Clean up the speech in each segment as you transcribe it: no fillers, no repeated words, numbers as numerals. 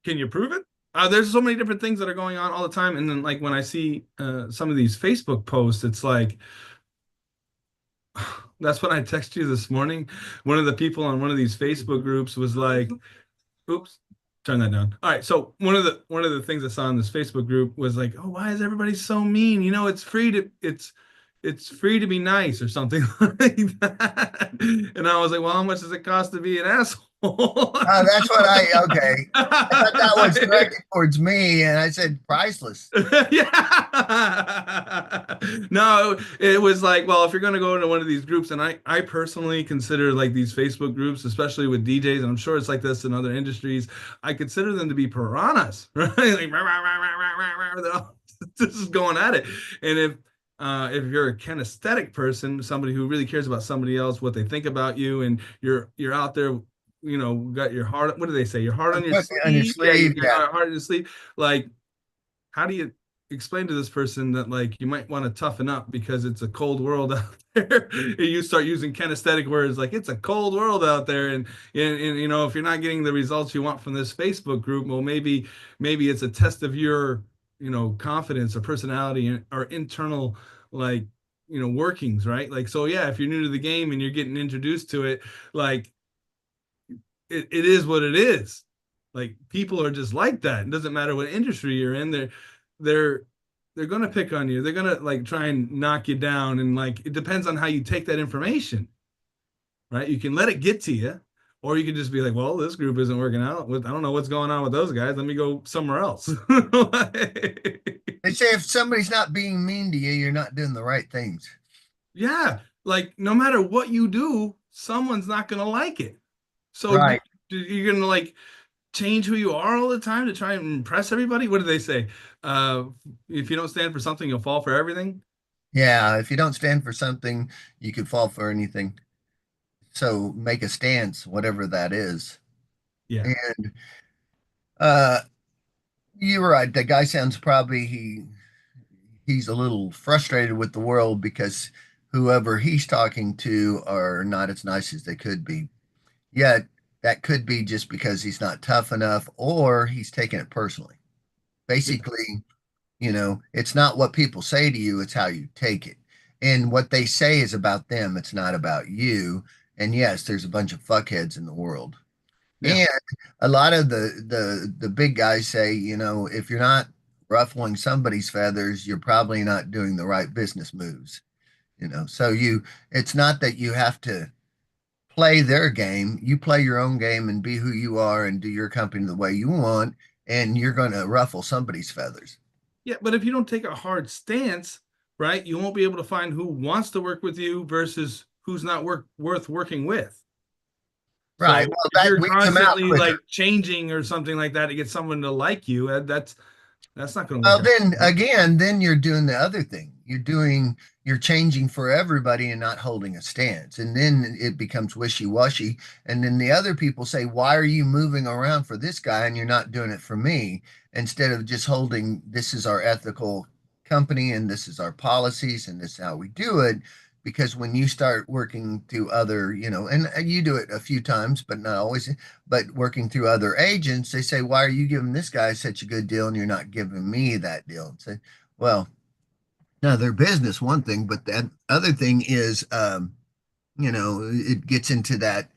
can you prove it? There's so many different things that are going on all the time. And then like when I see some of these Facebook posts, it's like, that's what I texted you this morning. One of the people on one of these Facebook groups was like, oops, turn that down. All right. So one of the things I saw in this Facebook group was like, oh, why is everybody so mean? It's free to be nice or something like that. And I was like, well, how much does it cost to be an asshole? That's what okay. I thought that was directed towards me, and I said priceless. Yeah. No, it was like, well, if you're going to go into one of these groups, and I personally consider like these Facebook groups, especially with DJs, and I'm sure it's like this in other industries, I consider them to be piranhas, right? Like, rah, rah, rah, rah, rah, rah, rah, they're all just going at it. And if you're a kinesthetic person, somebody who really cares about somebody else, what they think about you, and you're out there, got your heart, what do they say? Your heart on your On your sleeve. Yeah, you sleeve, got yeah. your heart on your sleeve. Like, how do you explain to this person that like you might want to toughen up because it's a cold world out there? And you start using kinesthetic words like it's a cold world out there, and if you're not getting the results you want from this Facebook group, well, maybe it's a test of your confidence or personality or internal like workings, right? Like, so yeah, if you're new to the game and you're getting introduced to it, like it is what it is. Like people are just like that. It doesn't matter what industry you're in. They're they're gonna pick on you. They're gonna like try and knock you down. And like it depends on how you take that information, right? You can let it get to you, or you can just be like, well, this group isn't working out. I don't know what's going on with those guys. Let me go somewhere else. They say if somebody's not being mean to you, you're not doing the right things. Yeah, like no matter what you do, someone's not gonna like it. So Right. you're gonna like change who you are all the time to try and impress everybody? What do they say? Uh, if you don't stand for something, you'll fall for everything. Yeah. If you don't stand for something, you could fall for anything. So make a stance, whatever that is. Yeah. And uh, you were right. The guy sounds probably he's a little frustrated with the world because whoever he's talking to are not as nice as they could be. Yet that could be just because he's not tough enough or he's taking it personally. Yeah. Basically, it's not what people say to you, it's how you take it. And what they say is about them, it's not about you. And yes, there's a bunch of fuckheads in the world. Yeah. And a lot of the big guys say, if you're not ruffling somebody's feathers, you're probably not doing the right business moves. So it's not that you have to play their game. You play your own game and be who you are and do your company the way you want, and you're going to ruffle somebody's feathers. Yeah. But if you don't take a hard stance, right, you won't be able to find who wants to work with you versus who's not worth working with. Right. So Well, if that you're weeds them out constantly quicker. like changing or something like that to get someone to like you, that's not going to work Well, out. then again, then you're doing the other thing. You're changing for everybody and not holding a stance. And then it becomes wishy-washy. And then the other people say, why are you moving around for this guy and you're not doing it for me? Instead of just holding, this is our ethical company and this is our policies and this is how we do it. Because when you start working through other, and you do it a few times, but not always, but working through other agents, they say, why are you giving this guy such a good deal and you're not giving me that deal? And say, well, now their business, one thing, but that other thing is, it gets into that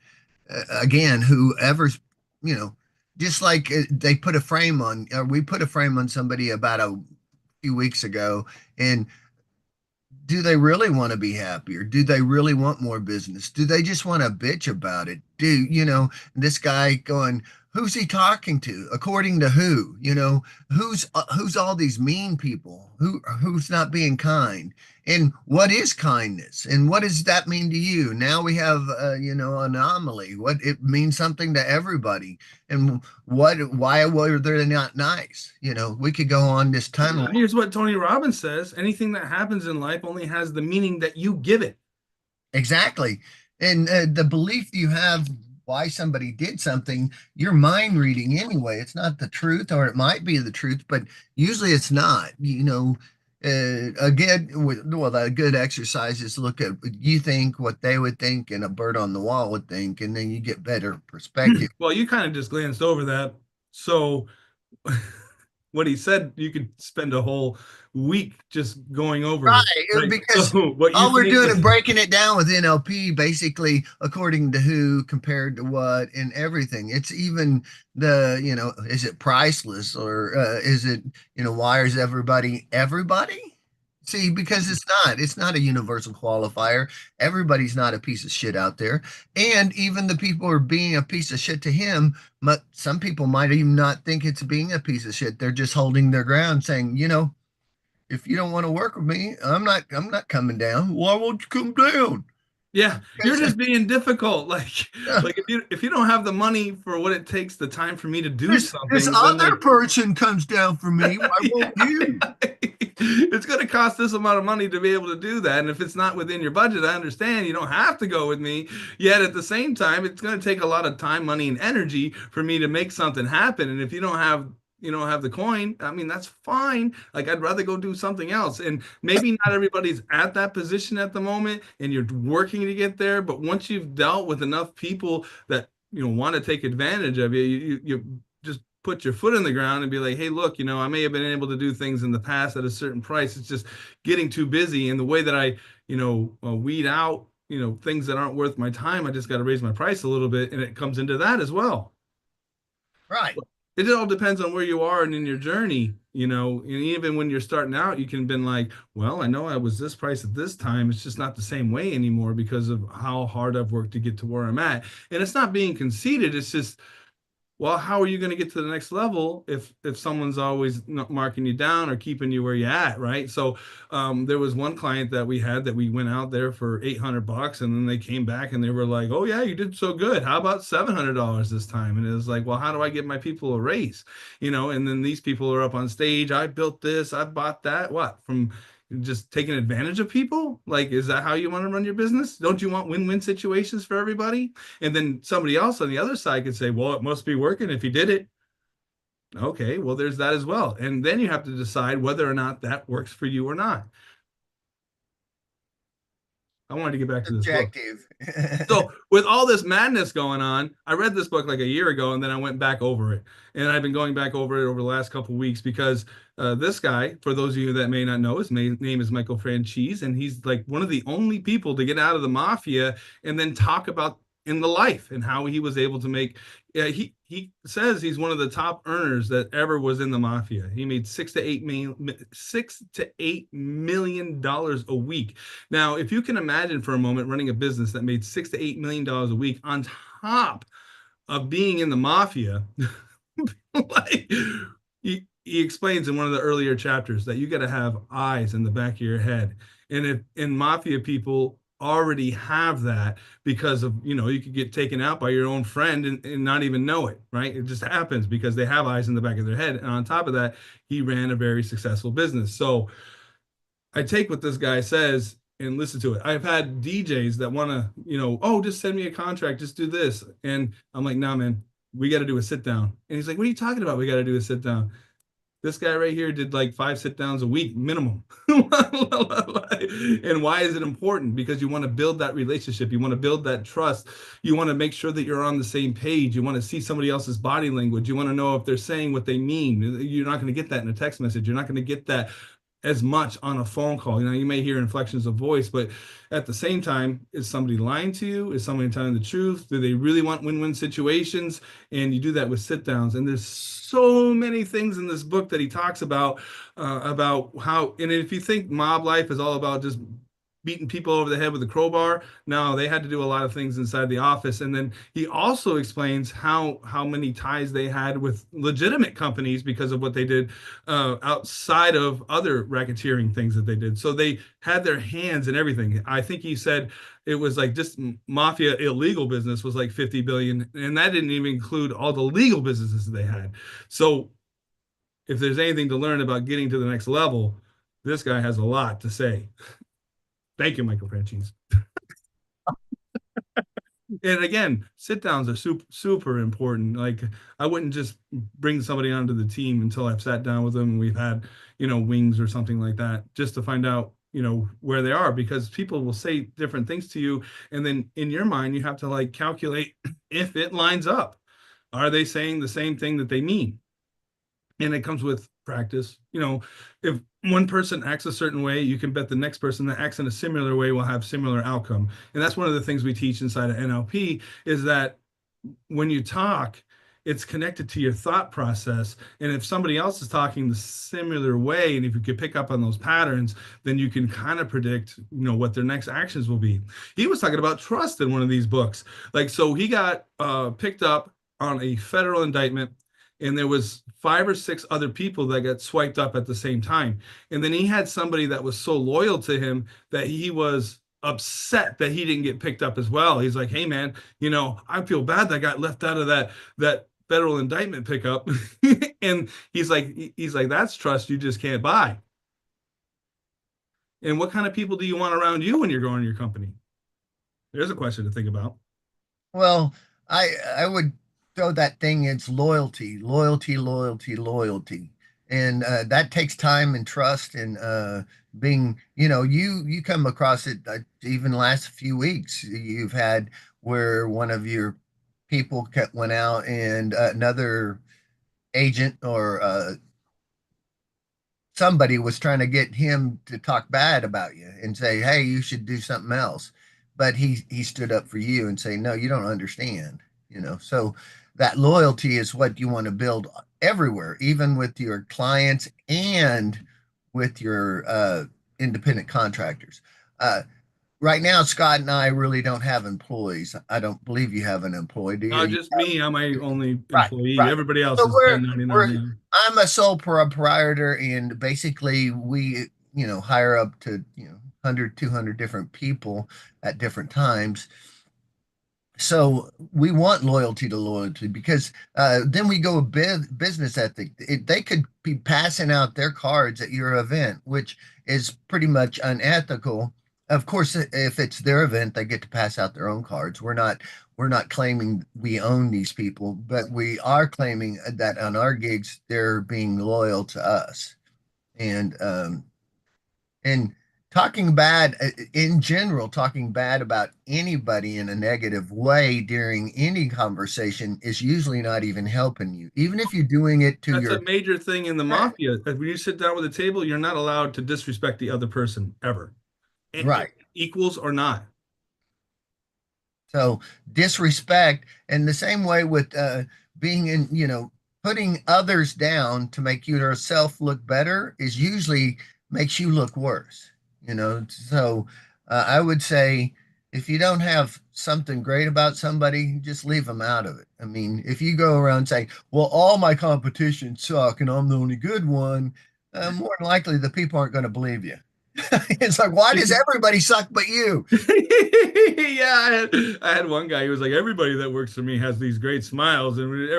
again, whoever's, you know, just like they put a frame on, we put a frame on somebody about a few weeks ago, and do they really want to be happier? Do they really want more business? Do they just want to bitch about it? This guy going, who's he talking to? According to who? Who's all these mean people? Who's not being kind? And what is kindness? And what does that mean to you? Now we have anomaly. What it means something to everybody. And why were they not nice? We could go on this tunnel. Here's what Tony Robbins says: anything that happens in life only has the meaning that you give it. Exactly. And the belief you have why somebody did something, you're mind reading anyway. It's not the truth, or it might be the truth, but usually it's not. Again, well, a good exercise is look at what you think, what they would think, and a bird on the wall would think, and then you get better perspective. Well, you kind of just glanced over that. So what he said, you could spend a whole week just going over it. Right, Like, so because what you all we're think doing is is, breaking it down with NLP, basically according to who compared to what and everything. It's even is it priceless or is it, why is everybody? See, because it's not a universal qualifier. Everybody's not a piece of shit out there. And even the people who are being a piece of shit to him, but some people might even not think it's being a piece of shit. They're just holding their ground saying, if you don't want to work with me, I'm not coming down. Why won't you come down? yeah, you're Because just being difficult. Like if you don't have the money for what it takes, the time for me to do this something, then other like, person comes down for me. Why yeah, won't you? it's going to cost this amount of money to be able to do that. And if it's not within your budget, I understand you don't have to go with me. Yet at the same time, it's going to take a lot of time, money, and energy for me to make something happen. And if you don't have the coin, I mean, that's fine. Like, I'd rather go do something else. And maybe not everybody's at that position at the moment and you're working to get there. But once you've dealt with enough people that, want to take advantage of you, you just put your foot in the ground and be like, hey, look, I may have been able to do things in the past at a certain price. It's just getting too busy. And the way that I, weed out, things that aren't worth my time, I just got to raise my price a little bit. And it comes into that as well. Right. It all depends on where you are and in your journey, and even when you're starting out, you can have been like, well, I know I was this price at this time. It's just not the same way anymore because of how hard I've worked to get to where I'm at. And it's not being conceited. It's just, well, how are you going to get to the next level if someone's always marking you down or keeping you where you're at, right? So there was one client that we had that we went out there for $800, and then they came back and they were like, "Oh yeah, you did so good. How about $700 this time?" And it was like, well, how do I give my people a raise? And then these people are up on stage. I built this. I bought that. What from? Just taking advantage of people? Like, is that how you want to run your business? Don't you want win-win situations for everybody? And then somebody else on the other side could say, well, it must be working if you did it. Okay, well, there's that as well. And then you have to decide whether or not that works for you or not. I wanted to get back to this book. Subjective. So, with all this madness going on, I read this book like a year ago, and then I went back over it. And I've been going back over it over the last couple of weeks because this guy, for those of you that may not know, his name is Michael Franzese, and he's like one of the only people to get out of the mafia and then talk about in the life and how he was able to make. He says he's one of the top earners that ever was in the mafia. He made $6 to $8 million a week. Now, if you can imagine for a moment running a business that made $6 to $8 million a week on top of being in the mafia, like he explains in one of the earlier chapters that you got to have eyes in the back of your head. And if in mafia people already have that because of, you could get taken out by your own friend and not even know it, right? It just happens because they have eyes in the back of their head. And on top of that, he ran a very successful business. So I take what this guy says and listen to it. I've had DJs that want to, oh, just send me a contract, just do this. And I'm like, nah, man, we got to do a sit down. And he's like, what are you talking about? We got to do a sit down. This guy right here did like 5 sit downs a week minimum. And why is it important? Because you want to build that relationship. You want to build that trust. You want to make sure that you're on the same page. You want to see somebody else's body language. You want to know if they're saying what they mean. You're not going to get that in a text message. You're not going to get that as much on a phone call. You may hear inflections of voice, but at the same time, is somebody lying to you? Is somebody telling the truth? Do they really want win-win situations? And you do that with sit downs. And there's so many things in this book that he talks about how, and if you think mob life is all about just beating people over the head with a crowbar, no, they had to do a lot of things inside the office. And then he also explains how many ties they had with legitimate companies because of what they did outside of other racketeering things that they did. So they had their hands in everything. I think he said it was like just mafia illegal business was like 50 billion, and that didn't even include all the legal businesses they had. So if there's anything to learn about getting to the next level, this guy has a lot to say. Thank you, Michael Franchise. And again, sit downs are super important. Like, I wouldn't just bring somebody onto the team until I've sat down with them and we've had, wings or something like that, just to find out, where they are, because people will say different things to you. And then in your mind, you have to like calculate if it lines up. Are they saying the same thing that they mean? and it comes with practice. If one person acts a certain way, you can bet the next person that acts in a similar way will have similar outcome. And that's one of the things we teach inside of NLP is that when you talk, it's connected to your thought process. And if somebody else is talking the similar way, and if you could pick up on those patterns, then you can kind of predict, what their next actions will be. He was talking about trust in one of these books. Like, so he got picked up on a federal indictment, and there was 5 or 6 other people that got swiped up at the same time. And then he had somebody that was so loyal to him that he was upset that he didn't get picked up as well. He's like, "Hey man, I feel bad that I got left out of that federal indictment pickup." And he's like, "That's trust you just can't buy." And what kind of people do you want around you when you're growing your company? There's a question to think about. Well, I would throw that thing, it's loyalty, loyalty, loyalty, loyalty. And that takes time and trust and being, you come across it even last few weeks. You've had where one of your people went out and another agent or somebody was trying to get him to talk bad about you and say, "Hey, you should do something else." But he stood up for you and say, "No, you don't understand." So that loyalty is what you want to build everywhere, even with your clients and with your independent contractors. Right now, Scott and I really don't have employees. I don't believe you have an employee, do you? Just me. I'm my only Right, employee. right. Everybody else So is we're 1099 we're now. I'm a sole proprietor, and basically we hire up to 100 200 different people at different times. So we want loyalty to loyalty because then we go business ethic. They could be passing out their cards at your event, which is pretty much unethical. Of course, if it's their event, they get to pass out their own cards. We're not claiming we own these people, but we are claiming that on our gigs they're being loyal to us. And talking bad in general, talking bad about anybody in a negative way during any conversation is usually not even helping you, even if you're doing it to That's a your major thing in the friend. mafia. That when you sit down with a table, you're not allowed to disrespect the other person ever, Right. equals or not. So disrespect, and the same way with being in, putting others down to make yourself look better is usually makes you look worse. So I would say if you don't have something great about somebody, just leave them out of it. I mean, if you go around saying, "Well, all my competition suck and I'm the only good one," more than likely the people aren't going to believe you. It's like, why does everybody suck but you? Yeah, I had one guy who was like, everybody that works for me has these great smiles, and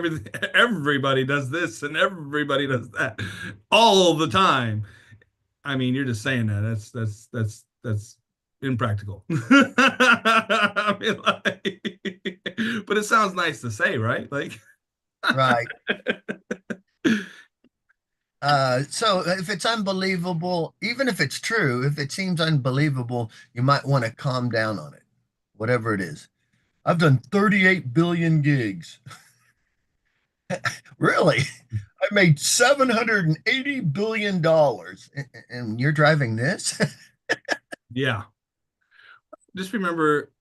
everybody does this and everybody does that all the time. I mean, you're just saying that. That's impractical. I mean, but it sounds nice to say, right? Like, Right. So if it's unbelievable, even if it's true, if it seems unbelievable, you might want to calm down on it, whatever it is. I've done 38 billion gigs. Really? I made $780 billion. And you're driving this? yeah. Just remember,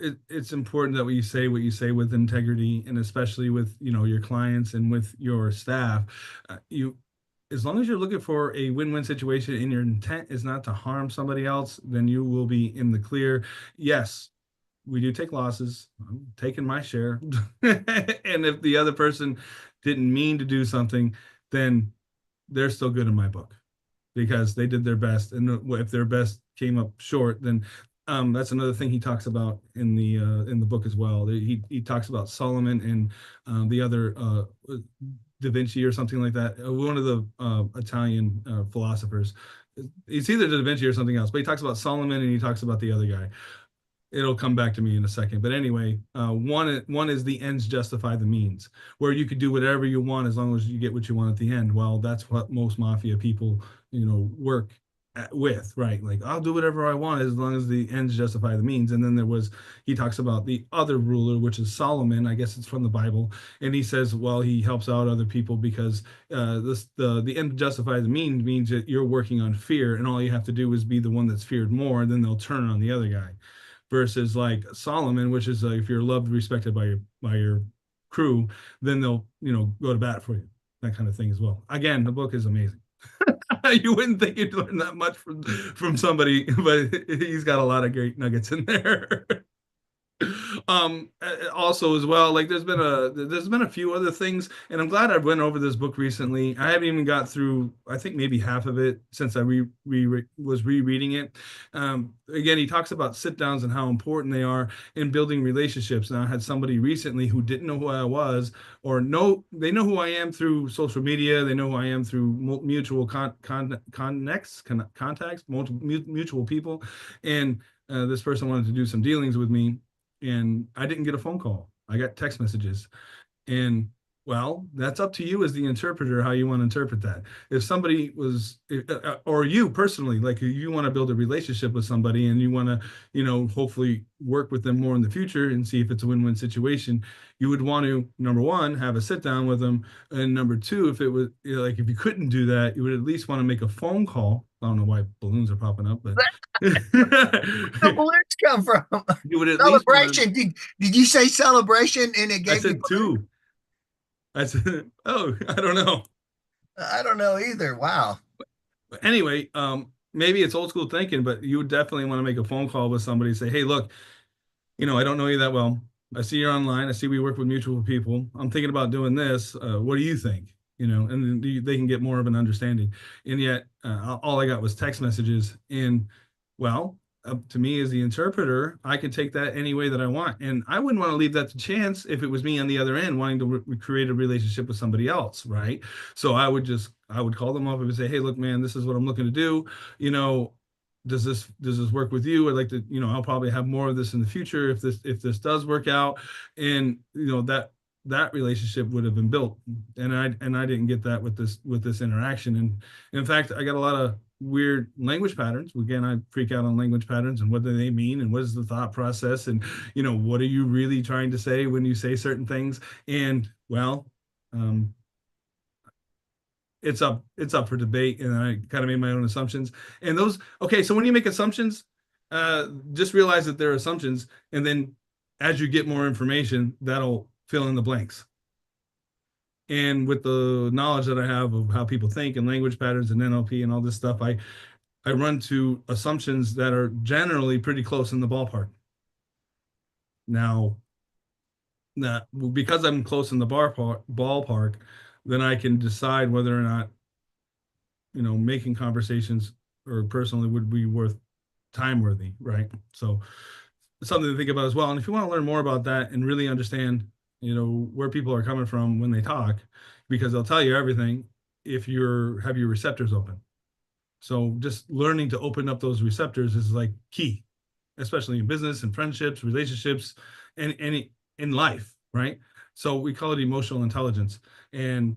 it's important that you say what you say with integrity, and especially with your clients and with your staff. You, as long as you're looking for a win-win situation and your intent is not to harm somebody else, then you will be in the clear. Yes, we do take losses. I'm taking my share, and if the other person didn't mean to do something, then they're still good in my book because they did their best. And if their best came up short, then that's another thing he talks about in the book as well. He talks about Solomon and the other Da Vinci or something like that. One of the Italian philosophers. It's either Da Vinci or something else, but he talks about Solomon and he talks about the other guy. It'll come back to me in a second. But anyway, one is the ends justify the means, where you could do whatever you want as long as you get what you want at the end. Well, that's what most mafia people, work. with, right? Like I'll do whatever I want as long as the ends justify the means. And then he talks about the other ruler, which is Solomon. I guess it's from the Bible, and he says, well, he helps out other people because the end justify the means that you're working on fear, and all you have to do is be the one that's feared more, and then they'll turn on the other guy. Versus like Solomon, which is if you're loved, respected by your crew, then they'll go to bat for you, that kind of thing as well. Again, the book is amazing. You wouldn't think you'd learn that much from somebody, but he's got a lot of great nuggets in there. Also as well, like there's been a few other things, and I'm glad I went over this book recently. I haven't even got through, I think maybe half of it since I was rereading it. Again, he talks about sit downs and how important they are in building relationships. And I had somebody recently who didn't know who I was, or they know who I am through social media, they know who I am through mutual contacts, mutual people, and this person wanted to do some dealings with me, and I didn't get a phone call. I got text messages. And well, that's up to you as the interpreter how you want to interpret that. If somebody was, or you personally, like you want to build a relationship with somebody and you want to, hopefully work with them more in the future and see if it's a win-win situation, you would want to, number one, have a sit down with them. And number two, if it was like, if you couldn't do that, you would at least want to make a phone call. I don't know why balloons are popping up, but The balloons come from you would at least want to. celebration. Did you say celebration and it I gave you said balloons? two. I said, oh, I don't know. I don't know either. Wow. But anyway, maybe it's old school thinking, but you would definitely want to make a phone call with somebody, say, hey, look, I don't know you that well. I see you're online. I see we work with mutual people. I'm thinking about doing this. What do you think? And then they can get more of an understanding. And yet, all I got was text messages. And well, up to me as the interpreter, I can take that any way that I want. And I wouldn't want to leave that to chance if it was me on the other end wanting to create a relationship with somebody else, right? So I would call them up and say, hey, look, man, this is what I'm looking to do. You know, does this work with you? I'd like to, I'll probably have more of this in the future if this does work out. And that relationship would have been built. And I didn't get that with this interaction. And in fact, I got a lot of weird language patterns. Again, I freak out on language patterns and what do they mean and what is the thought process, and what are you really trying to say when you say certain things. And well, um, it's up for debate, and I kind of made my own assumptions. And those, okay, so when you make assumptions, just realize that they're assumptions, and then as you get more information, that'll fill in the blanks. And with the knowledge that I have of how people think and language patterns and NLP and all this stuff, I run to assumptions that are generally pretty close in the ballpark. Now, that because I'm close in the ballpark, then I can decide whether or not making conversations or personally would be worth time worthy, right? So it's something to think about as well. And if you want to learn more about that and really understand, where people are coming from when they talk, because they'll tell you everything if have your receptors open. So just learning to open up those receptors is like key, especially in business and friendships, relationships, and any in life, right? So we call it emotional intelligence. And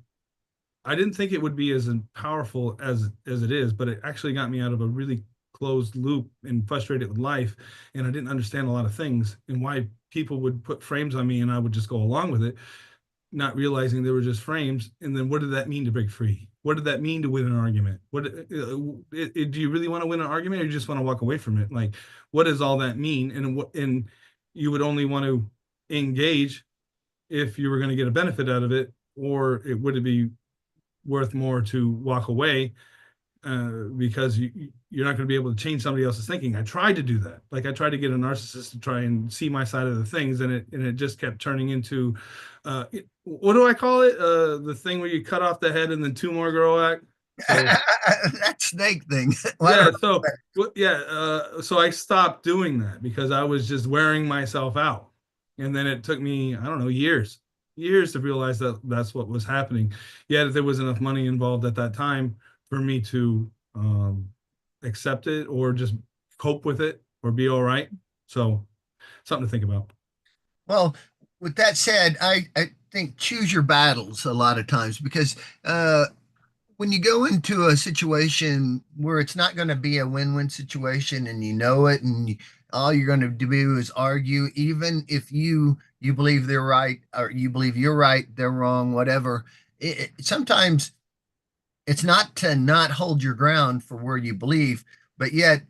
I didn't think it would be as powerful as it is, but it actually got me out of a really closed loop and frustrated with life. And I didn't understand a lot of things and why people would put frames on me and I would just go along with it, not realizing they were just frames. And then what did that mean to break free? What did that mean to win an argument? Do you really want to win an argument, or you just want to walk away from it? Like, what does all that mean? And you would only want to engage if you were going to get a benefit out of it, or would it be worth more to walk away, because you're not going to be able to change somebody else's thinking. I tried to do that. Like I tried to get a narcissist to try and see my side of the things, and it just kept turning into, what do I call it? The thing where you cut off the head and then two more grow back. So That snake thing. I don't yeah, know. so yeah, so I stopped doing that because I was just wearing myself out, and then it took me, I don't know, years to realize that that's what was happening. Yet there was enough money involved at that time for me to accept it or just cope with it or be all right. So something to think about. Well, with that said, I think choose your battles a lot of times because when you go into a situation where it's not going to be a win-win situation and you know it, and all you're going to do is argue, even if you believe they're right or you believe you're right, they're wrong, whatever. Sometimes it's not to not hold your ground for where you believe, but yet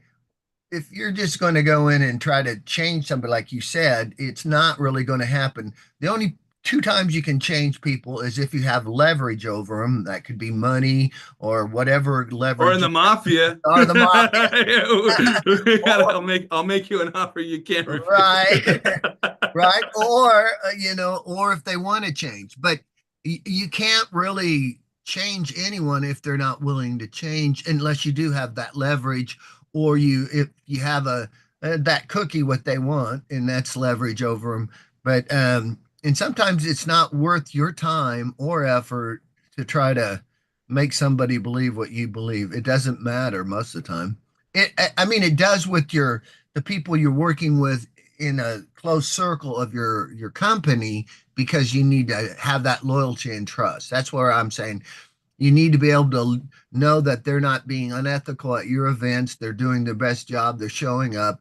if you're just going to go in and try to change somebody, like you said, it's not really going to happen. The only two times you can change people is if you have leverage over them. That could be money or whatever Or in leverage the mafia. or the mafia. I'll make you an offer you can't refuse. Right. Right. Or, or if they want to change, but you can't really change anyone if they're not willing to change unless you do have that leverage or if you have that cookie, what they want, and that's leverage over them. But, and sometimes it's not worth your time or effort to try to make somebody believe what you believe. It doesn't matter most of the time. I mean, it does with the people you're working with in a close circle of your company because you need to have that loyalty and trust. That's where I'm saying you need to be able to know that they're not being unethical at your events. They're doing their best job. They're showing up.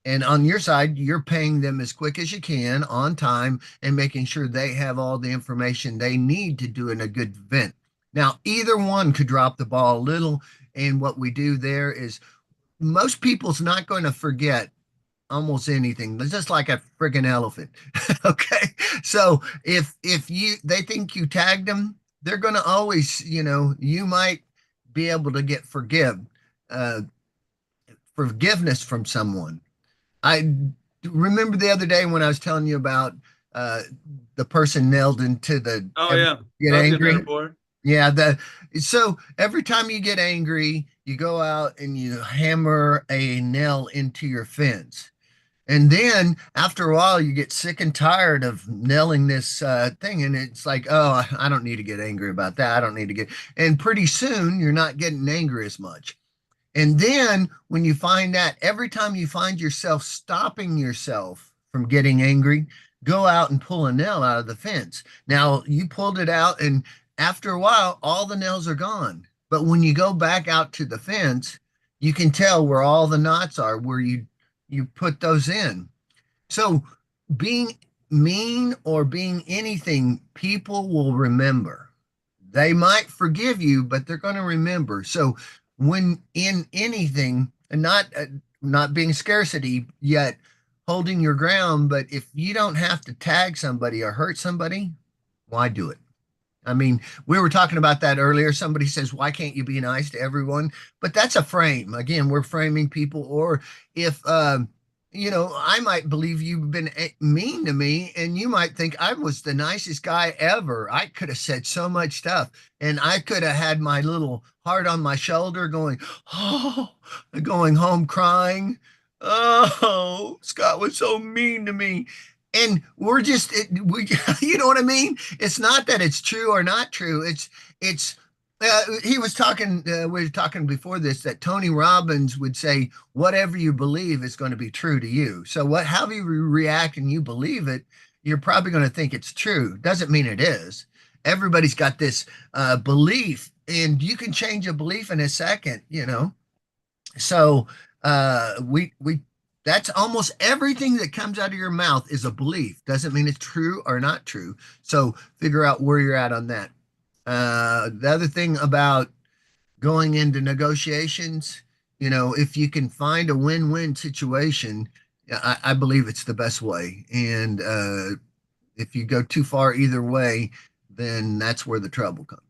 And on your side, you're paying them as quick as you can on time and making sure they have all the information they need to do in a good event. Now, either one could drop the ball a little. And what we do there is most people's not going to forget almost anything. It's just like a friggin' elephant. Okay. So if you they think you tagged them, they're gonna always, you might be able to get uh forgiveness from someone. I remember the other day when I was telling you about uh the person nailed into the Oh every yeah, get I was getting there angry. for. Yeah, so every time you get angry, you go out and you hammer a nail into your fence. And then after a while, you get sick and tired of nailing this thing. And it's like, oh, I don't need to get angry about that. I don't need to get. And pretty soon, you're not getting angry as much. And then when you find that, every time you find yourself stopping yourself from getting angry, go out and pull a nail out of the fence. Now, you pulled it out, and after a while, all the nails are gone. But when you go back out to the fence, you can tell where all the knots are, where you put those in. So being mean or being anything, people will remember. They might forgive you, but they're going to remember. So when in anything, and not being scarcity yet, holding your ground, but if you don't have to tag somebody or hurt somebody, why do it? I mean, we were talking about that earlier. Somebody says, why can't you be nice to everyone? But that's a frame. Again, we're framing people. Or if, I might believe you've been mean to me, and you might think I was the nicest guy ever. I could have said so much stuff, and I could have had my little heart on my shoulder going, oh, going home crying. Oh, Scott was so mean to me. And we're just we you know what I mean? It's not that it's true or not true. It's he was talking we were talking before this that Tony Robbins would say whatever you believe is going to be true to you. So however you react and you believe it, you're probably going to think it's true. Doesn't mean it is. Everybody's got this belief, and you can change a belief in a second. So we that's almost everything that comes out of your mouth is a belief. Doesn't mean it's true or not true. So figure out where you're at on that. The other thing about going into negotiations, if you can find a win-win situation, I believe it's the best way. And if you go too far either way, then that's where the trouble comes.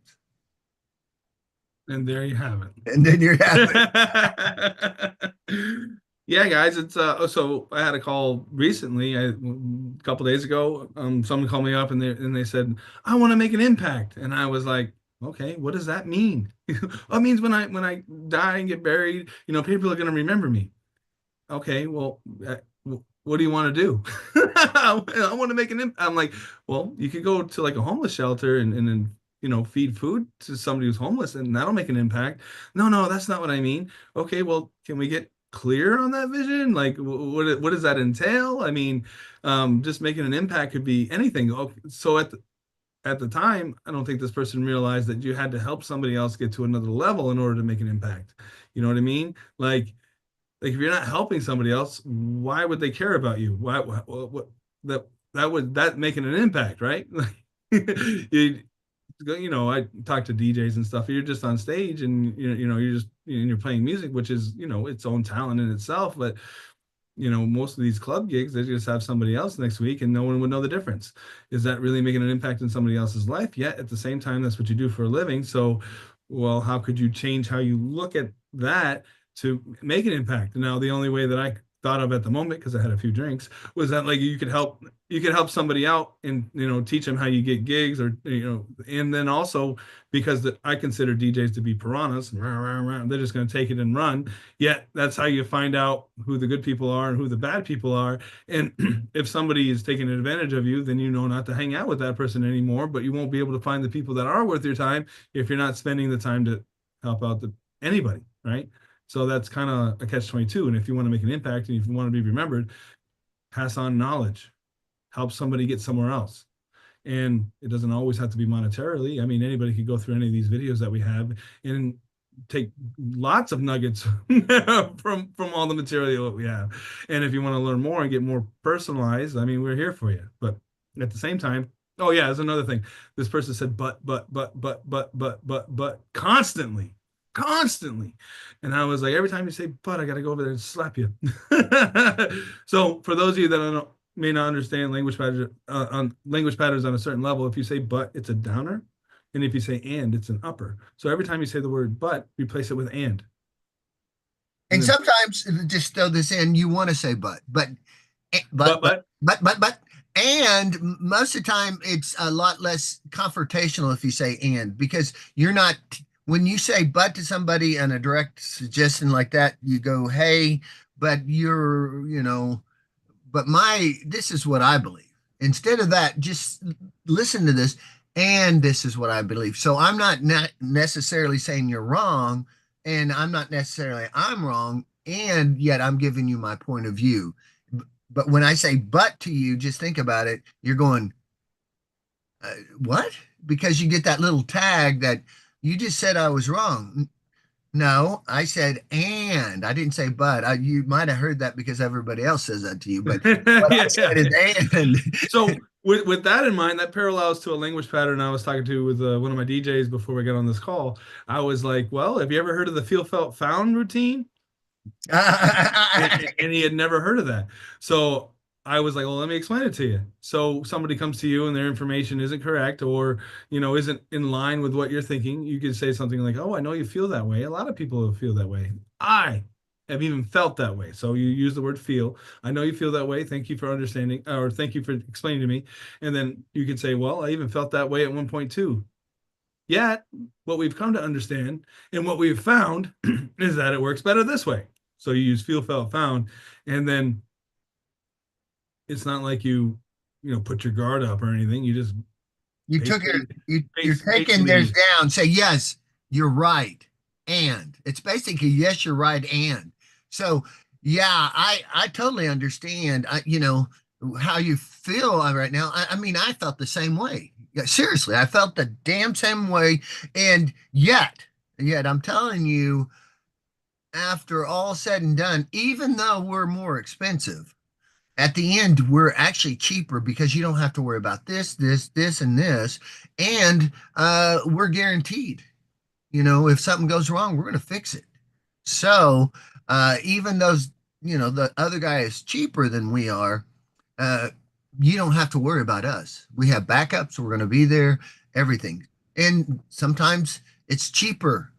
And there you have And then you're having it. Yeah, guys, it's so I had a call recently, a couple days ago. Someone called me up and they said, "I want to make an impact." And I was like, "Okay, what does that mean?" Well, it means when I die and get buried, people are going to remember me. Okay, well, what do you want to do? I want to make an impact. I'm like, well, you could go to like a homeless shelter and then feed food to somebody who's homeless, and that'll make an impact. No, no, that's not what I mean. Okay, well, can we get clear on that vision? Like, what does that entail? I mean, just making an impact could be anything. So at the time, I don't think this person realized that you had to help somebody else get to another level in order to make an impact. You know what I mean? Like if you're not helping somebody else, why would they care about you? What that that would that making an impact, right? you, I talk to DJs and stuff. You're just on stage, and you're just you're playing music, which is its own talent in itself. But most of these club gigs, they just have somebody else next week and no one would know the difference. Is that really making an impact in somebody else's life? Yet at the same time, that's what you do for a living. So, well, how could you change how you look at that to make an impact? Now, the only way that I thought of at the moment, because I had a few drinks, was that like you could help somebody out and teach them how you get gigs, or and then also because I consider DJs to be piranhas. They're just going to take it and run. Yet that's how you find out who the good people are and who the bad people are. And if somebody is taking advantage of you, then you know not to hang out with that person anymore. But you won't be able to find the people that are worth your time if you're not spending the time to help out anybody, right? So that's kind of a catch-22. And if you want to make an impact and if you want to be remembered, pass on knowledge, help somebody get somewhere else. And it doesn't always have to be monetarily. I mean, anybody could go through any of these videos that we have and take lots of nuggets from all the material that we have. And if you want to learn more and get more personalized, I mean, we're here for you. But at the same time, oh yeah, there's another thing. This person said but constantly. Constantly. And I was like, every time you say but, I gotta go over there and slap you. So for those of you that don't may not understand language patterns on a certain level. If you say but, it's a downer, and if you say and, it's an upper. So every time you say the word but, replace it with and And then sometimes just throw this in, you want to say but, but but. but, and most of the time it's a lot less confrontational if you say and, because you're not, when you say but to somebody and a direct suggestion like that, you go, hey, but but this is what I believe. Instead of that, just listen to this, and this is what I believe. So I'm not necessarily saying you're wrong, and I'm not necessarily I'm wrong, and yet I'm giving you my point of view. But when I say but to you, just think about it. You're going, what? Because you get that little tag that you just said I was wrong. No, I said and. I didn't say but. You might have heard that because everybody else says that to you. But what I Yeah. said is and. So with that in mind, that parallels to a language pattern I was talking to with one of my DJs before we got on this call. I was like, well, have you ever heard of the feel, felt, found routine? And he had never heard of that. So I was like, well, let me explain it to you. So somebody comes to you and their information isn't correct, or isn't in line with what you're thinking. You could say something like, oh, I know you feel that way. A lot of people feel that way. I have even felt that way. So you use the word feel. I know you feel that way. Thank you for understanding, or thank you for explaining to me. And then you could say, well, I even felt that way at one point too. Yet, what we've come to understand and what we've found is that it works better this way. So you use feel, felt, found, and then it's not like put your guard up or anything. You just you took it, basically you're taking theirs basically down. Say, yes, you're right. And it's basically, yes, you're right. And so, yeah, I totally understand, how you feel right now. I mean, I felt the same way. Yeah, seriously, I felt the damn same way. And yet I'm telling you, after all said and done, even though we're more expensive, at the end, we're actually cheaper because you don't have to worry about this, and this. And we're guaranteed, if something goes wrong, we're going to fix it. So even those, the other guy is cheaper than we are, uh, you don't have to worry about us. We have backups. We're going to be there, everything. And sometimes it's cheaper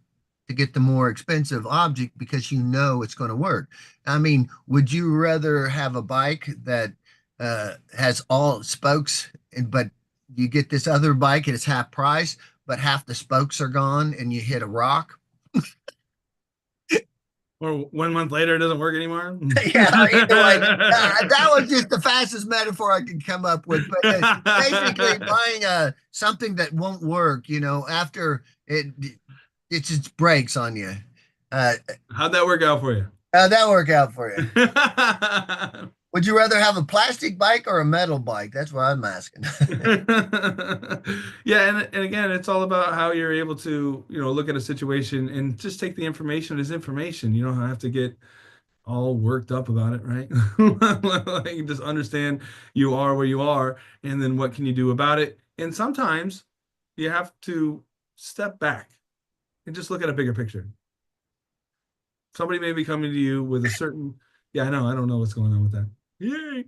to get the more expensive object because it's going to work. I mean, would you rather have a bike that has all spokes, but you get this other bike and it's half price, but half the spokes are gone and you hit a rock? or 1 month later it doesn't work anymore. Yeah, either way, that was just the fastest metaphor I could come up with. But basically, buying something that won't work, after it just breaks on you. Uh, How'd that work out for you? How'd that work out for you? Would you rather have a plastic bike or a metal bike? That's what I'm asking. Yeah, and again, it's all about how you're able to, look at a situation and just take the information as information. You don't have to get all worked up about it, right? Like, just understand you are where you are, and then what can you do about it? And sometimes you have to step back and just look at a bigger picture. Somebody may be coming to you with a certain, yeah, I know, I don't know what's going on with that. Yay.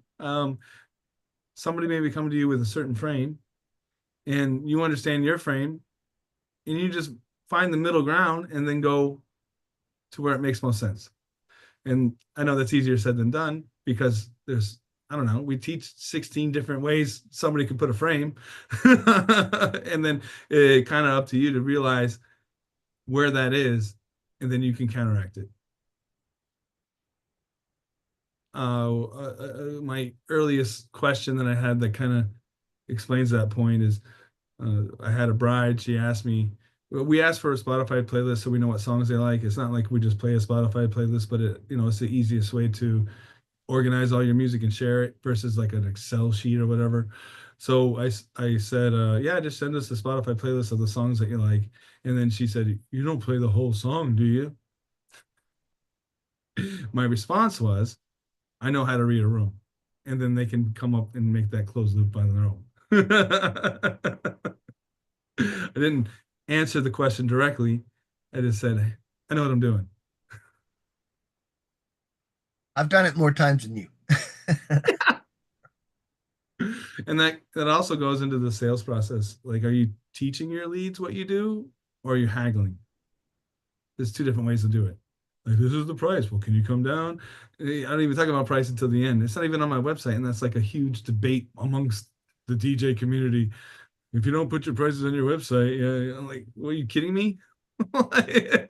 Somebody may be coming to you with a certain frame, and you understand your frame, and you just find the middle ground and then go to where it makes most sense. And I know that's easier said than done because there's, I don't know, we teach 16 different ways somebody could put a frame. And then it kind of up to you to realize where that is, and then you can counteract it. My earliest question that I had that kind of explains that point is I had a bride. She asked me, we asked for a Spotify playlist so we know what songs they like. It's not like we just play a Spotify playlist, but it's the easiest way to organize all your music and share it versus like an Excel sheet or whatever. So I said, yeah, just send us a Spotify playlist of the songs that you like. And then she said, you don't play the whole song, do you? My response was, I know how to read a room. And then they can come up and make that closed loop on their own. I didn't answer the question directly. I just said, I know what I'm doing. I've done it more times than you. And that also goes into the sales process. Like, are you teaching your leads what you do, or are you haggling? There's two different ways to do it. Like, this is the price. Well, can you come down? I don't even talk about price until the end. It's not even on my website, and that's like a huge debate amongst the DJ community. If you don't put your prices on your website, yeah, I'm like, well, are you kidding me? I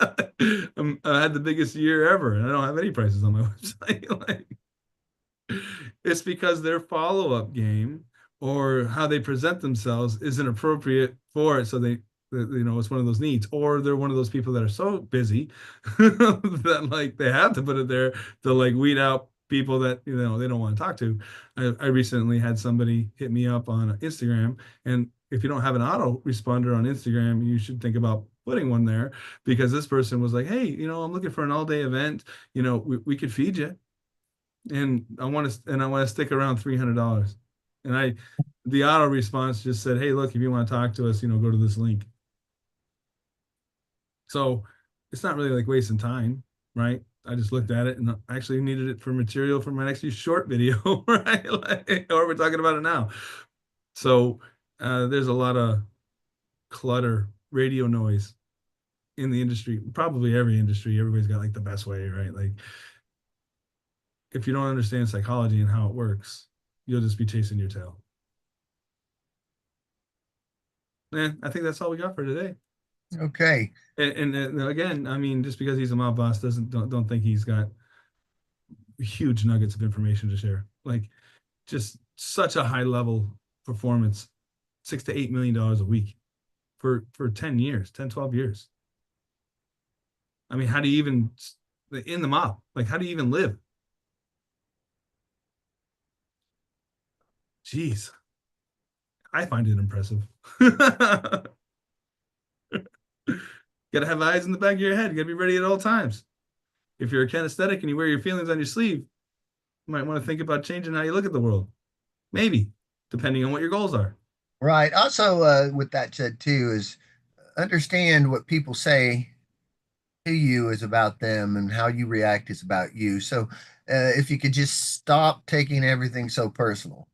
had the biggest year ever, and I don't have any prices on my website. Like, it's because their follow-up game or how they present themselves isn't appropriate for it. So it's one of those needs, or they're one of those people that are so busy that like they have to put it there to like weed out people that they don't want to talk to. I recently had somebody hit me up on Instagram, and if you don't have an auto responder on Instagram, you should think about putting one there because this person was like, hey, I'm looking for an all-day event. We could feed you and I want to stick around $300. And the auto response just said, "Hey, look, if you want to talk to us, go to this link." So it's not really like wasting time, right? I just looked at it and I actually needed it for material for my next short video, right? Or we're talking about it now. So there's a lot of clutter, radio noise in the industry. Probably every industry, everybody's got like the best way, right? Like if you don't understand psychology and how it works, you'll just be chasing your tail. I think that's all we got for today. Okay. And again, I mean, just because he's a mob boss doesn't don't think he's got huge nuggets of information to share. Like just such a high level performance, $6 to $8 million a week for 10 years, 10, 12 years. I mean, how do you even in the mob? Like, how do you even live? Jeez, I find it impressive. Got to have eyes in the back of your head. You got to be ready at all times. If you're a kinesthetic and you wear your feelings on your sleeve, you might want to think about changing how you look at the world. Maybe, depending on what your goals are. Right. Also, with that said, too, is understand what people say to you is about them and how you react is about you. So, if you could just stop taking everything so personal,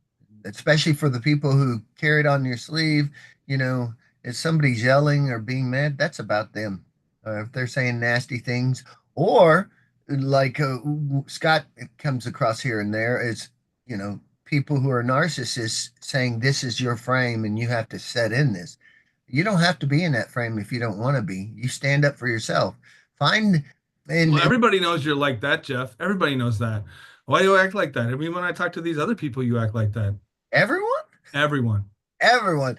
especially for the people who carry it on your sleeve, you know, if somebody's yelling or being mad, that's about them. If they're saying nasty things, or like Scott comes across here and there, is, people who are narcissists saying this is your frame and you have to set in this. You don't have to be in that frame if you don't want to be. You stand up for yourself. Find Well, and everybody knows you're like that, Jeff. Everybody knows that. Why do you act like that? I mean, when I talk to these other people, you act like that. everyone, Everyone. everyone.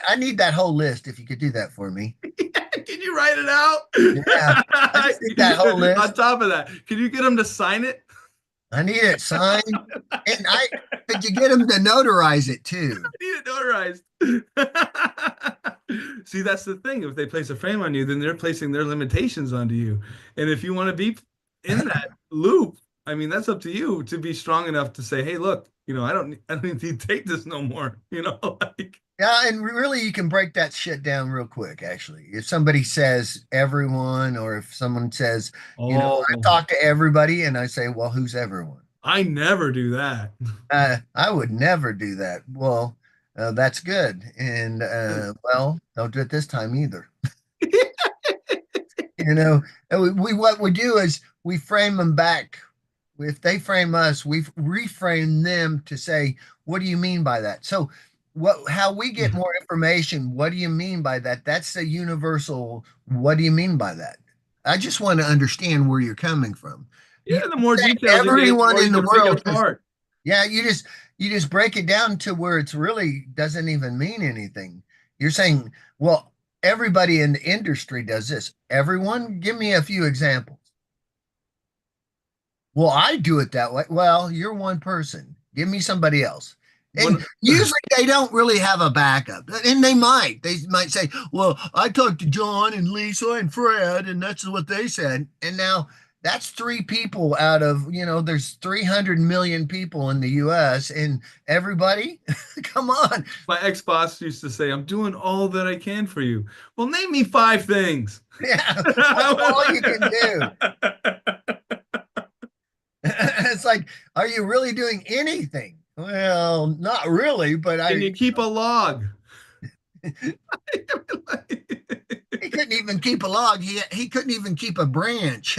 I need that whole list if you could do that for me. Can you write it out? Yeah, I just need that whole On list. top of that, can you get them to sign it? I need it signed. And could you get them to notarize it too? Need it notarized. See, that's the thing. If they place a frame on you, then they're placing their limitations onto you. And if you want to be in that loop, I mean, that's up to you to be strong enough to say, "Hey, look, I don't need to take this no more." Like, Yeah, and really, you can break that shit down real quick, actually. If somebody says everyone, or if someone says, I oh, talk to everybody, and I say, well, who's everyone? I never do that. I would never do that. Well, that's good. And, well, don't do it this time either. And what we do is we frame them back. If they frame us, we reframe them to say, what do you mean by that? So how we get more information, what do you mean by that? That's the universal, what do you mean by that? I just want to understand where you're coming from. You Yeah, the more say details you get, the everyone more you in the can pick it world, apart. yeah, you just break it down to where it's really doesn't even mean anything. You're saying, well, everybody in the industry does this. Everyone, give me a few examples. Well, I do it that way. Well, you're one person. Give me somebody else. And When usually they don't really have a backup. And they might. They might say, well, I talked to John and Lisa and Fred, and that's what they said. And now that's three people out of, there's 300 million people in the US, and everybody, come on. my ex-boss used to say, "I'm doing all that I can for you." Well, name me five things. Yeah, what's all you can do? It's like, are you really doing anything? Well, not really, but Can I you keep a log? he couldn't even keep a log. He couldn't even keep a branch.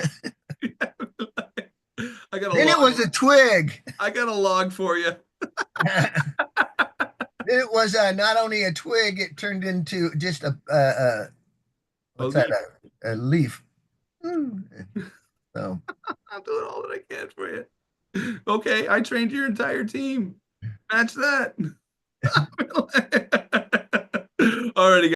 I got a Then it was log. a twig. I got a log for you. Then it was not only a twig, it turned into just A what's that? leaf. A leaf. Hmm. So I'm doing all that I can for you. Okay, I trained your entire team. Match that. Alrighty,